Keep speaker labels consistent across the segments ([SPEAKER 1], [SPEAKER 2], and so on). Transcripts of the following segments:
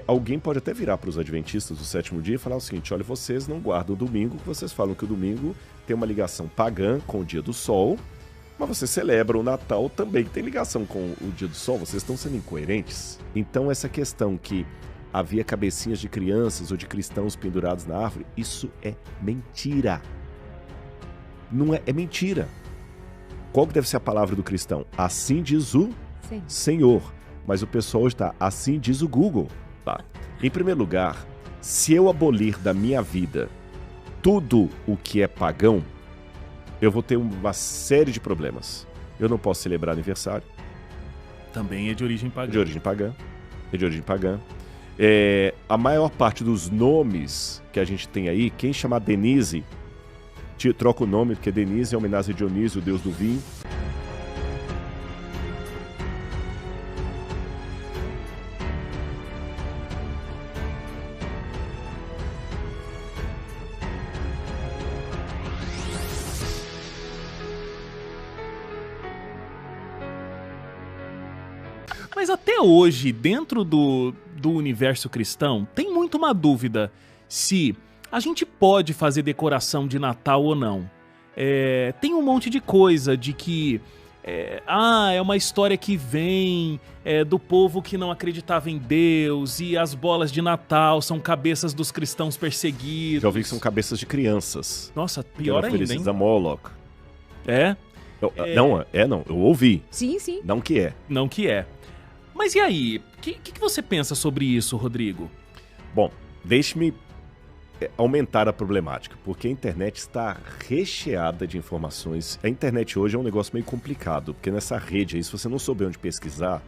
[SPEAKER 1] Alguém pode até virar para os adventistas do sétimo dia e falar o seguinte: olha, vocês não guardam o domingo, vocês falam que o domingo tem uma ligação pagã com o dia do sol, mas vocês celebram o Natal também, que tem ligação com o dia do sol. Vocês estão sendo incoerentes. Então essa questão que havia cabecinhas de crianças ou de cristãos pendurados na árvore, isso é mentira. Não é mentira. Qual que deve ser a palavra do cristão? Assim diz o Senhor. Mas o pessoal hoje está, assim diz o Google. Tá. Em primeiro lugar, se eu abolir da minha vida tudo o que é pagão, eu vou ter uma série de problemas. Eu não posso celebrar aniversário.
[SPEAKER 2] Também é de origem pagã.
[SPEAKER 1] De origem pagã. É de origem pagã. A maior parte dos nomes que a gente tem aí, quem chamar Denise, troca o nome, porque Denise é homenagem a Dionísio, o deus do vinho.
[SPEAKER 2] Mas até hoje, dentro do universo cristão, tem muito uma dúvida se a gente pode fazer decoração de Natal ou não. Tem um monte de coisa de que é uma história que vem do povo que não acreditava em Deus, e as bolas de Natal são cabeças dos cristãos perseguidos.
[SPEAKER 1] Já ouvi que são cabeças de crianças.
[SPEAKER 2] Nossa, pior ainda, hein?
[SPEAKER 1] Da Moloch.
[SPEAKER 2] É?
[SPEAKER 1] Não, eu ouvi.
[SPEAKER 3] Sim, sim.
[SPEAKER 1] Não que é.
[SPEAKER 2] Não que é. Mas e aí? O que você pensa sobre isso, Rodrigo?
[SPEAKER 1] Bom, deixe-me aumentar a problemática, porque a internet está recheada de informações. A internet hoje é um negócio meio complicado, porque nessa rede aí, se você não souber onde pesquisar...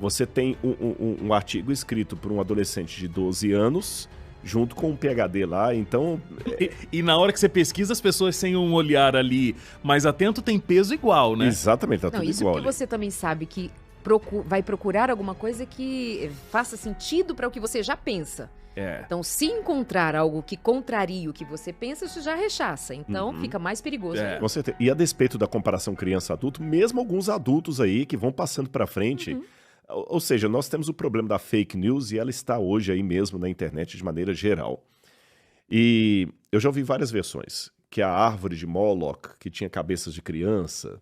[SPEAKER 1] Você tem um artigo escrito por um adolescente de 12 anos, junto com um PhD lá, então...
[SPEAKER 2] E na hora que você pesquisa, as pessoas sem um olhar ali mais atento tem peso igual, né?
[SPEAKER 1] Exatamente, tá tudo
[SPEAKER 3] isso
[SPEAKER 1] igual
[SPEAKER 3] porque
[SPEAKER 1] ali.
[SPEAKER 3] Você também sabe que vai procurar alguma coisa que faça sentido para o que você já pensa. Então, se encontrar algo que contraria o que você pensa, isso já rechaça. Então, fica mais perigoso.
[SPEAKER 1] Com certeza. E a despeito da comparação criança-adulto, mesmo alguns adultos aí que vão passando para frente... Ou seja, nós temos o problema da fake news e ela está hoje aí mesmo na internet de maneira geral. E eu já ouvi várias versões, que a árvore de Moloch, que tinha cabeças de criança,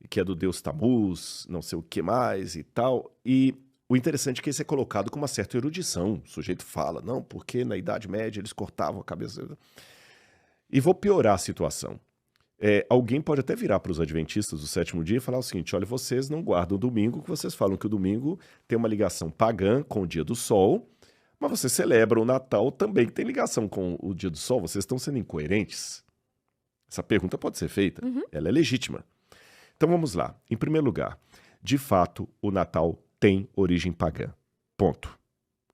[SPEAKER 1] que é do deus Tamuz, não sei o que mais e tal. E o interessante é que isso é colocado com uma certa erudição. O sujeito fala, não, porque na Idade Média eles cortavam a cabeça. E vou piorar a situação. Alguém pode até virar para os adventistas do sétimo dia e falar o seguinte: olha, vocês não guardam o domingo, que vocês falam que o domingo tem uma ligação pagã com o dia do sol, mas vocês celebram o Natal também, que tem ligação com o dia do sol. Vocês estão sendo incoerentes? Essa pergunta pode ser feita. Ela é legítima. Então vamos lá. Em primeiro lugar, de fato, o Natal tem origem pagã. Ponto.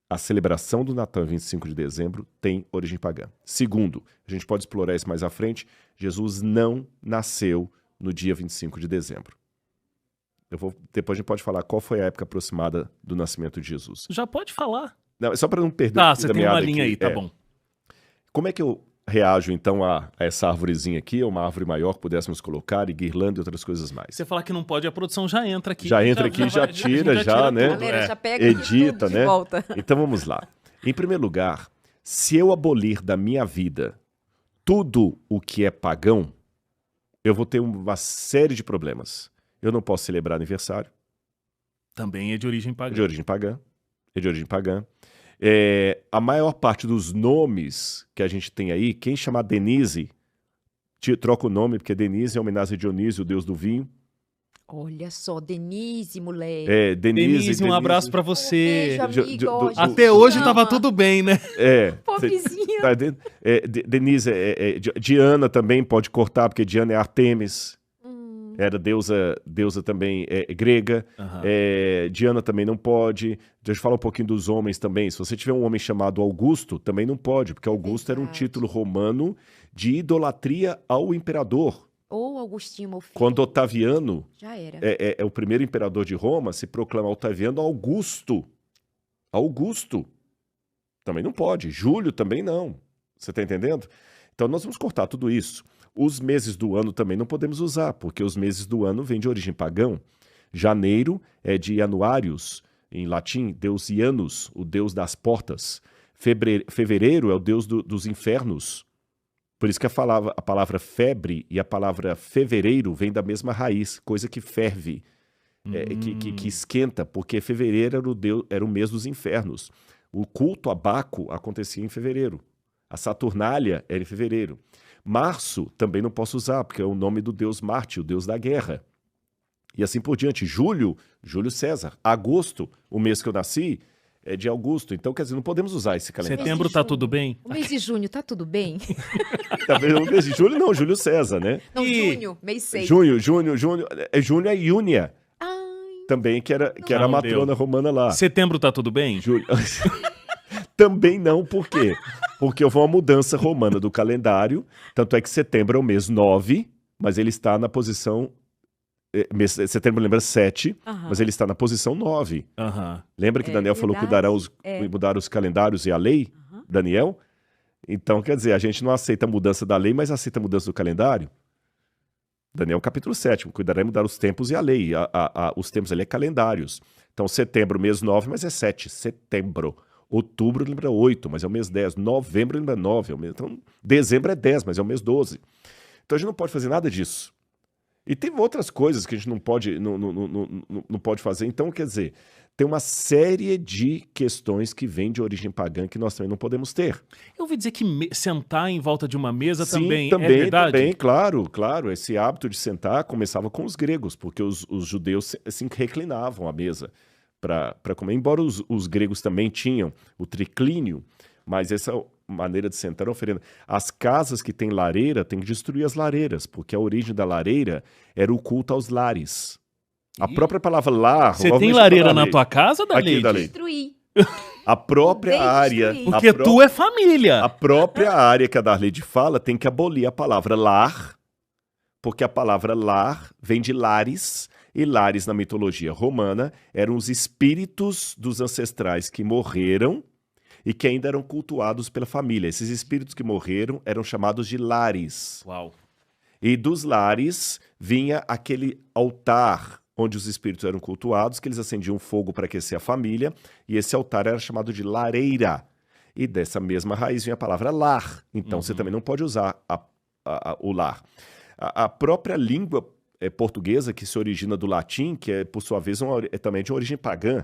[SPEAKER 1] A celebração do Natal, 25 de dezembro, tem origem pagã. Segundo, a gente pode explorar isso mais à frente, Jesus não nasceu no dia 25 de dezembro. Depois a gente pode falar qual foi a época aproximada do nascimento de Jesus.
[SPEAKER 2] Já pode falar.
[SPEAKER 1] Não, só para não perder
[SPEAKER 2] Tá, você tem uma linha
[SPEAKER 1] aqui.
[SPEAKER 2] aí, tá bom.
[SPEAKER 1] Como é que eu reajo, então, a essa árvorezinha aqui, uma árvore maior que pudéssemos colocar, e guirlanda e outras coisas mais?
[SPEAKER 2] Você falar que não pode, a produção já entra aqui.
[SPEAKER 1] Já entra aqui, já tira, né?
[SPEAKER 3] Galera, já pega
[SPEAKER 1] edita,
[SPEAKER 3] tudo de
[SPEAKER 1] né?
[SPEAKER 3] volta.
[SPEAKER 1] Então vamos lá. Em primeiro lugar, se eu abolir da minha vida tudo o que é pagão, eu vou ter uma série de problemas. Eu não posso celebrar aniversário.
[SPEAKER 2] Também é de origem pagã.
[SPEAKER 1] De origem pagã. É de origem pagã. A maior parte dos nomes que a gente tem aí, quem chamar Denise, troca o nome, porque Denise é homenagem a Dionísio, o deus do vinho.
[SPEAKER 3] Olha só, Denise, moleque.
[SPEAKER 1] Denise,
[SPEAKER 2] um abraço pra você.
[SPEAKER 3] Beijo, amigo.
[SPEAKER 2] Até hoje tava tudo bem, né?
[SPEAKER 3] Pobrezinha.
[SPEAKER 1] Denise, Diana também pode cortar, porque Diana é Artemis. Era deusa também grega. Diana também não pode. Deixa eu falar um pouquinho dos homens também. Se você tiver um homem chamado Augusto, também não pode, porque Augusto era um título romano de idolatria ao imperador.
[SPEAKER 3] Ou Augustinho, meu filho.
[SPEAKER 1] Quando Otaviano
[SPEAKER 3] já era.
[SPEAKER 1] É o primeiro imperador de Roma, se proclama Otaviano Augusto. Augusto. Também não pode. Júlio também não. Você está entendendo? Então nós vamos cortar tudo isso. Os meses do ano também não podemos usar, porque os meses do ano vêm de origem pagão. Janeiro é de Januários, em latim, Deus Janus, o Deus das portas. Fevereiro é o Deus dos infernos. Por isso que a palavra febre e a palavra fevereiro vem da mesma raiz, coisa que ferve, que esquenta, porque fevereiro era o mês dos infernos. O culto a Baco acontecia em fevereiro. A Saturnália era em fevereiro. Março também não posso usar, porque é o nome do deus Marte, o deus da guerra. E assim por diante. Julho, Júlio César. Agosto, o mês que eu nasci, é de Augusto. Então, quer dizer, não podemos usar esse calendário.
[SPEAKER 2] Setembro tá tudo bem?
[SPEAKER 3] O mês de junho tá tudo bem?
[SPEAKER 1] O mês de julho não, Júlio César, né?
[SPEAKER 3] Não, junho, mês 6.
[SPEAKER 1] Junho. Junho é Iúnia. Também, que era a matrona romana lá.
[SPEAKER 2] Setembro tá tudo bem?
[SPEAKER 1] Julho. Também não, por quê? Porque houve uma mudança romana do calendário, tanto é que setembro é o mês 9, mas ele está na posição... Setembro lembra 7, mas ele está na posição 9. Lembra que Daniel falou que mudaram os calendários e a lei? Daniel? Então, quer dizer, a gente não aceita a mudança da lei, mas aceita a mudança do calendário. Daniel capítulo 7, cuidará em mudar os tempos e a lei. Os tempos ali é calendários. Então, setembro, mês 9, mas é 7. Setembro. Outubro lembra 8, mas é o mês 10. Novembro lembra 9. Então, dezembro é 10, mas é o mês 12. Então, a gente não pode fazer nada disso. E tem outras coisas que a gente não pode fazer. Então, quer dizer, tem uma série de questões que vêm de origem pagã que nós também não podemos ter.
[SPEAKER 2] Eu ouvi dizer que sentar em volta de uma mesa
[SPEAKER 1] também
[SPEAKER 2] é verdade?
[SPEAKER 1] Também, claro. Esse hábito de sentar começava com os gregos, porque os judeus se reclinavam à mesa para comer. Embora os gregos também tinham o triclínio, mas essa maneira de sentar é oferenda. As casas que têm lareira têm que destruir as lareiras, porque a origem da lareira era o culto aos lares. A própria palavra lar...
[SPEAKER 2] Você tem lareira na tua casa, Daleide?
[SPEAKER 3] Destruir.
[SPEAKER 1] A própria área...
[SPEAKER 2] Porque tu é família.
[SPEAKER 1] A própria área que a Darleide fala tem que abolir a palavra lar, porque a palavra lar vem de lares, e lares na mitologia romana eram os espíritos dos ancestrais que morreram e que ainda eram cultuados pela família. Esses espíritos que morreram eram chamados de lares.
[SPEAKER 2] Uau.
[SPEAKER 1] E dos lares vinha aquele altar onde os espíritos eram cultuados, que eles acendiam fogo para aquecer a família, e esse altar era chamado de lareira. E dessa mesma raiz vinha a palavra lar. Então você também não pode usar o lar. A própria língua portuguesa, que se origina do latim, que é, por sua vez, é também de origem pagã.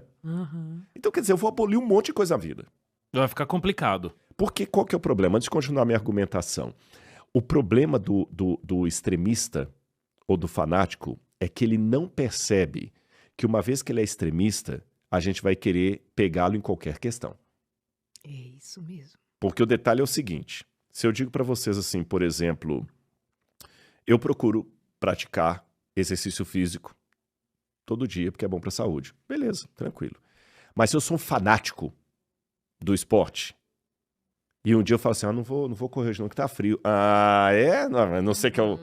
[SPEAKER 1] Então, quer dizer, eu vou abolir um monte de coisa na vida.
[SPEAKER 2] Vai ficar complicado.
[SPEAKER 1] Porque qual que é o problema? Antes de continuar a minha argumentação, o problema do extremista ou do fanático é que ele não percebe que uma vez que ele é extremista, a gente vai querer pegá-lo em qualquer questão.
[SPEAKER 3] É isso mesmo.
[SPEAKER 1] Porque o detalhe é o seguinte, se eu digo para vocês assim, por exemplo, eu procuro praticar exercício físico todo dia porque é bom para a saúde. Beleza, tranquilo. Mas se eu sou um fanático do esporte, e um dia eu falo assim, não vou correr hoje não, que tá frio. Não sei que eu...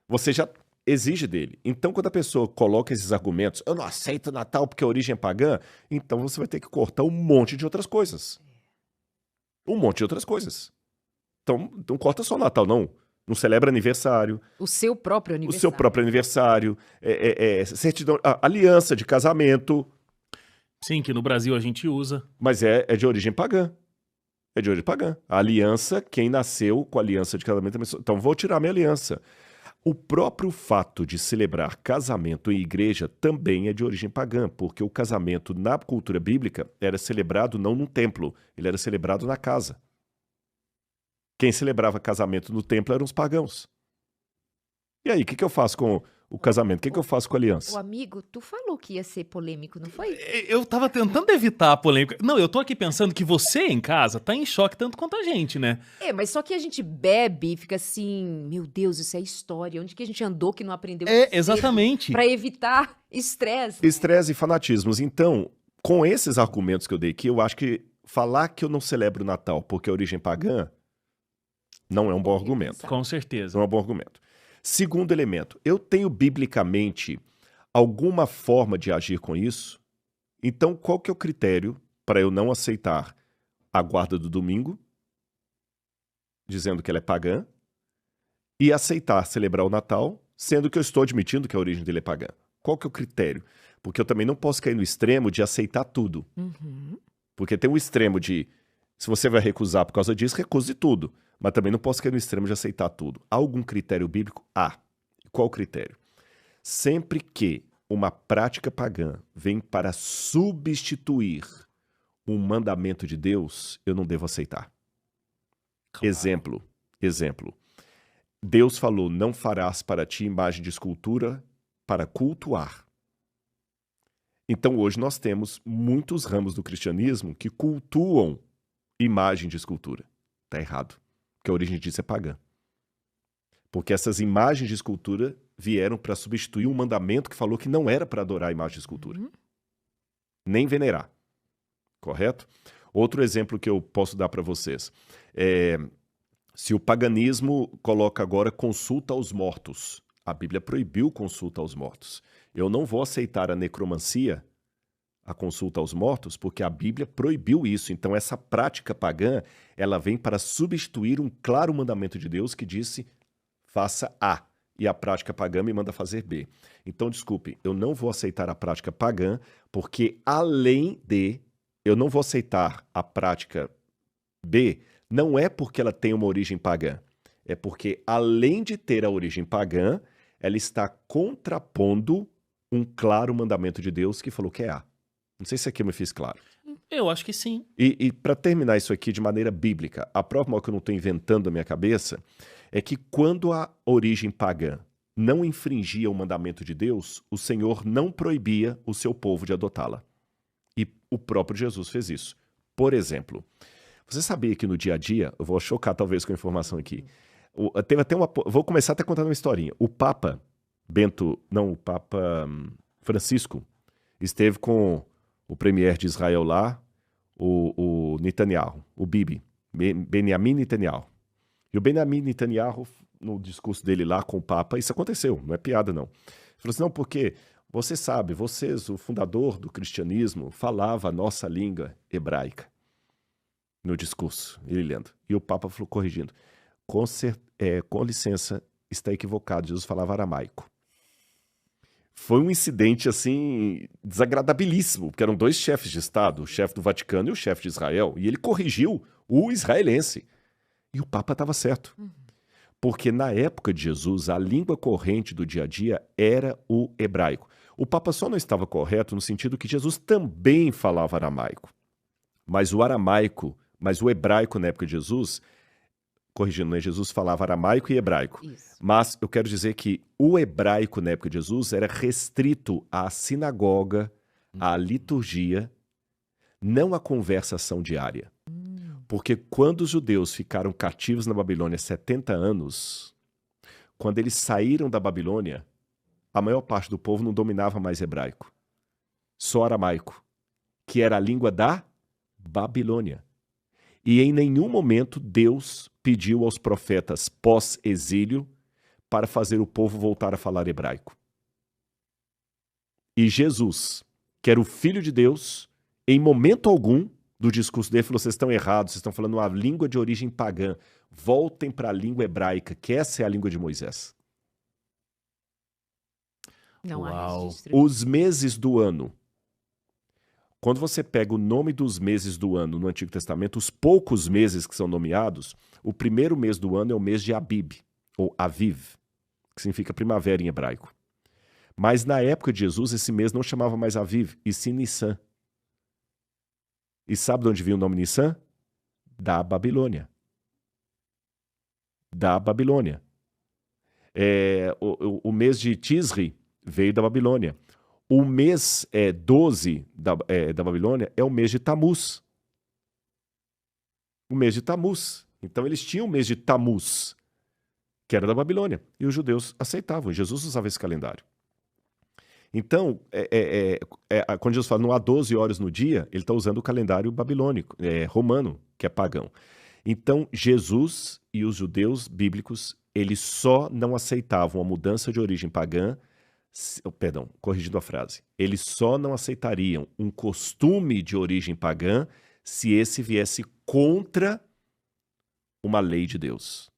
[SPEAKER 1] Você já exige dele. Então, quando a pessoa coloca esses argumentos, eu não aceito Natal porque a origem é pagã, então você vai ter que cortar um monte de outras coisas. Um monte de outras coisas. Então não corta só o Natal, não. Não celebra aniversário.
[SPEAKER 3] O seu próprio aniversário.
[SPEAKER 1] O seu próprio aniversário. Certidão, aliança de casamento.
[SPEAKER 2] Sim, que no Brasil a gente usa.
[SPEAKER 1] Mas é de origem pagã. É de origem pagã. A aliança, quem nasceu com a aliança de casamento... Então, vou tirar minha aliança. O próprio fato de celebrar casamento em igreja também é de origem pagã, porque o casamento na cultura bíblica era celebrado não num templo, ele era celebrado na casa. Quem celebrava casamento no templo eram os pagãos. E aí, o que eu faço com o casamento? O que eu faço com a aliança?
[SPEAKER 3] O amigo, tu falou que ia ser polêmico, não foi?
[SPEAKER 2] Eu tava tentando evitar a polêmica. Não, eu tô aqui pensando que você em casa tá em choque tanto quanto a gente, né?
[SPEAKER 3] Mas só que a gente bebe e fica assim, meu Deus, isso é história. Onde que a gente andou que não aprendeu?
[SPEAKER 2] Exatamente.
[SPEAKER 3] Pra evitar estresse.
[SPEAKER 1] Estresse e fanatismos. Então, com esses argumentos que eu dei aqui, eu acho que falar que eu não celebro o Natal porque é origem pagã não é um bom argumento.
[SPEAKER 2] Com certeza.
[SPEAKER 1] Não é um bom argumento. Segundo elemento, eu tenho biblicamente alguma forma de agir com isso? Então, qual que é o critério para eu não aceitar a guarda do domingo, dizendo que ela é pagã, e aceitar celebrar o Natal, sendo que eu estou admitindo que a origem dele é pagã? Qual que é o critério? Porque eu também não posso cair no extremo de aceitar tudo. Porque tem um extremo de, se você vai recusar por causa disso, recuse tudo. Mas também não posso cair no extremo de aceitar tudo. Há algum critério bíblico? Há. Qual o critério? Sempre que uma prática pagã vem para substituir um mandamento de Deus, eu não devo aceitar. Claro. Exemplo. Deus falou, não farás para ti imagem de escultura para cultuar. Então hoje nós temos muitos ramos do cristianismo que cultuam imagem de escultura. Está errado, porque a origem disso é pagã. Porque essas imagens de escultura vieram para substituir um mandamento que falou que não era para adorar a imagem de escultura. Nem venerar. Correto? Outro exemplo que eu posso dar para vocês. Se o paganismo coloca agora consulta aos mortos. A Bíblia proibiu consulta aos mortos. Eu não vou aceitar a necromancia, a consulta aos mortos, porque a Bíblia proibiu isso. Então essa prática pagã, ela vem para substituir um claro mandamento de Deus que disse, faça A. E a prática pagã me manda fazer B. Então, desculpe, eu não vou aceitar a prática pagã, porque eu não vou aceitar a prática B, não é porque ela tem uma origem pagã. É porque, além de ter a origem pagã, ela está contrapondo um claro mandamento de Deus que falou que é A. Não sei se aqui eu me fiz claro.
[SPEAKER 2] Eu acho que sim.
[SPEAKER 1] E para terminar isso aqui de maneira bíblica, a prova maior que eu não estou inventando a minha cabeça é que quando a origem pagã não infringia o mandamento de Deus, o Senhor não proibia o seu povo de adotá-la. E o próprio Jesus fez isso. Por exemplo, você sabia que no dia a dia, eu vou chocar talvez com a informação aqui, teve até vou começar até contando uma historinha. O Papa Francisco esteve com o premier de Israel lá, o Netanyahu, o Bibi, Benjamin Netanyahu. E o Benjamin Netanyahu, no discurso dele lá com o Papa, isso aconteceu, não é piada não. Ele falou assim, não, porque você sabe, o fundador do cristianismo, falava a nossa língua hebraica no discurso, ele lendo. E o Papa falou, corrigindo, com licença, está equivocado, Jesus falava aramaico. Foi um incidente, assim, desagradabilíssimo, porque eram dois chefes de Estado, o chefe do Vaticano e o chefe de Israel, e ele corrigiu o israelense. E o Papa estava certo. Porque na época de Jesus, a língua corrente do dia a dia era o hebraico. O Papa só não estava correto no sentido que Jesus também falava aramaico. Mas o hebraico na época de Jesus, corrigindo, né? Jesus falava aramaico e hebraico. Isso. Mas eu quero dizer que o hebraico na época de Jesus era restrito à sinagoga, à liturgia, não à conversação diária. Porque quando os judeus ficaram cativos na Babilônia 70 anos, quando eles saíram da Babilônia, a maior parte do povo não dominava mais hebraico, só aramaico, que era a língua da Babilônia. E em nenhum momento Deus pediu aos profetas pós-exílio para fazer o povo voltar a falar hebraico. E Jesus, que era o Filho de Deus, em momento algum do discurso dele, falou, vocês estão errados, vocês estão falando uma língua de origem pagã. Voltem para a língua hebraica, que essa é a língua de Moisés.
[SPEAKER 3] Não há registro.
[SPEAKER 1] Os meses do ano. Quando você pega o nome dos meses do ano no Antigo Testamento, os poucos meses que são nomeados, o primeiro mês do ano é o mês de Abib, ou Aviv, que significa primavera em hebraico. Mas na época de Jesus, esse mês não chamava mais Aviv, e sim Nissan. E sabe de onde vinha o nome Nissan? Da Babilônia. Da Babilônia. O mês de Tisri veio da Babilônia. O mês 12 da Babilônia é o mês de Tamuz. O mês de Tamuz. Então eles tinham o mês de Tamuz, que era da Babilônia. E os judeus aceitavam. Jesus usava esse calendário. Então, quando Jesus fala não há 12 horas no dia, ele está usando o calendário babilônico, romano, que é pagão. Então, Jesus e os judeus bíblicos, eles só não aceitavam a mudança de origem pagã, corrigindo a frase, eles só não aceitariam um costume de origem pagã se esse viesse contra uma lei de Deus.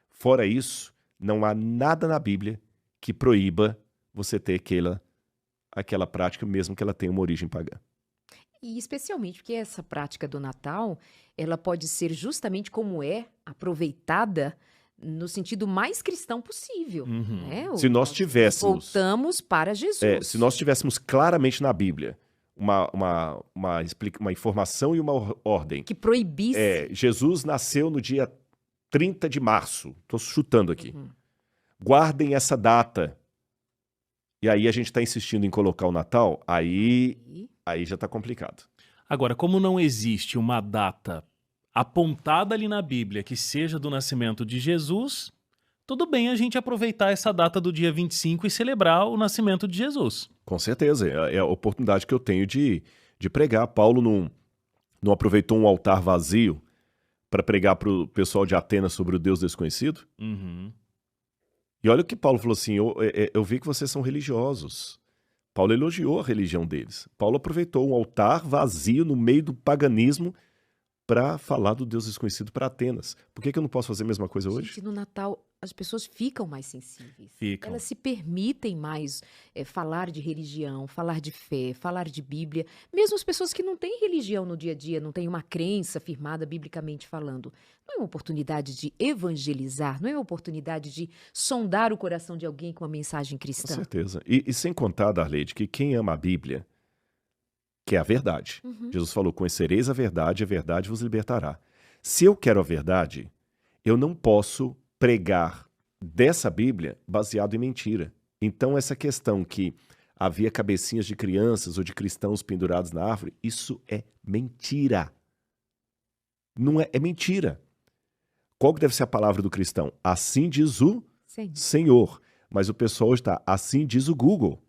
[SPEAKER 1] Fora isso, não há nada na Bíblia que proíba você ter aquela aquela prática, mesmo que ela tenha uma origem pagã.
[SPEAKER 3] E especialmente porque essa prática do Natal, ela pode ser justamente como é aproveitada no sentido mais cristão possível. Né?
[SPEAKER 1] Se nós tivéssemos...
[SPEAKER 3] Voltamos para Jesus.
[SPEAKER 1] Se nós tivéssemos claramente na Bíblia uma informação e uma ordem.
[SPEAKER 3] Que proibisse.
[SPEAKER 1] Jesus nasceu no dia 30 de março. Estou chutando aqui. Guardem essa data. E aí a gente está insistindo em colocar o Natal, aí já está complicado.
[SPEAKER 2] Agora, como não existe uma data apontada ali na Bíblia que seja do nascimento de Jesus, tudo bem a gente aproveitar essa data do dia 25 e celebrar o nascimento de Jesus.
[SPEAKER 1] Com certeza, é a oportunidade que eu tenho de pregar. Paulo não aproveitou um altar vazio para pregar para o pessoal de Atenas sobre o Deus desconhecido? E olha o que Paulo falou assim, eu vi que vocês são religiosos. Paulo elogiou a religião deles. Paulo aproveitou um altar vazio no meio do paganismo para falar do Deus desconhecido para Atenas. Por que eu não posso fazer a mesma coisa hoje?
[SPEAKER 3] Gente, no Natal as pessoas ficam mais sensíveis.
[SPEAKER 2] Ficam.
[SPEAKER 3] Elas se permitem mais falar de religião, falar de fé, falar de Bíblia. Mesmo as pessoas que não têm religião no dia a dia, não têm uma crença firmada biblicamente falando. Não é uma oportunidade de evangelizar, não é uma oportunidade de sondar o coração de alguém com uma mensagem cristã.
[SPEAKER 1] Com certeza. E sem contar, Darleide, que quem ama a Bíblia quer a verdade. Jesus falou, conhecereis a verdade vos libertará. Se eu quero a verdade, eu não posso pregar dessa Bíblia baseado em mentira. Então essa questão que havia cabecinhas de crianças ou de cristãos pendurados na árvore, isso é mentira. Não é mentira. Qual que deve ser a palavra do cristão? Assim diz o Senhor. Mas o pessoal hoje está, assim diz o Google.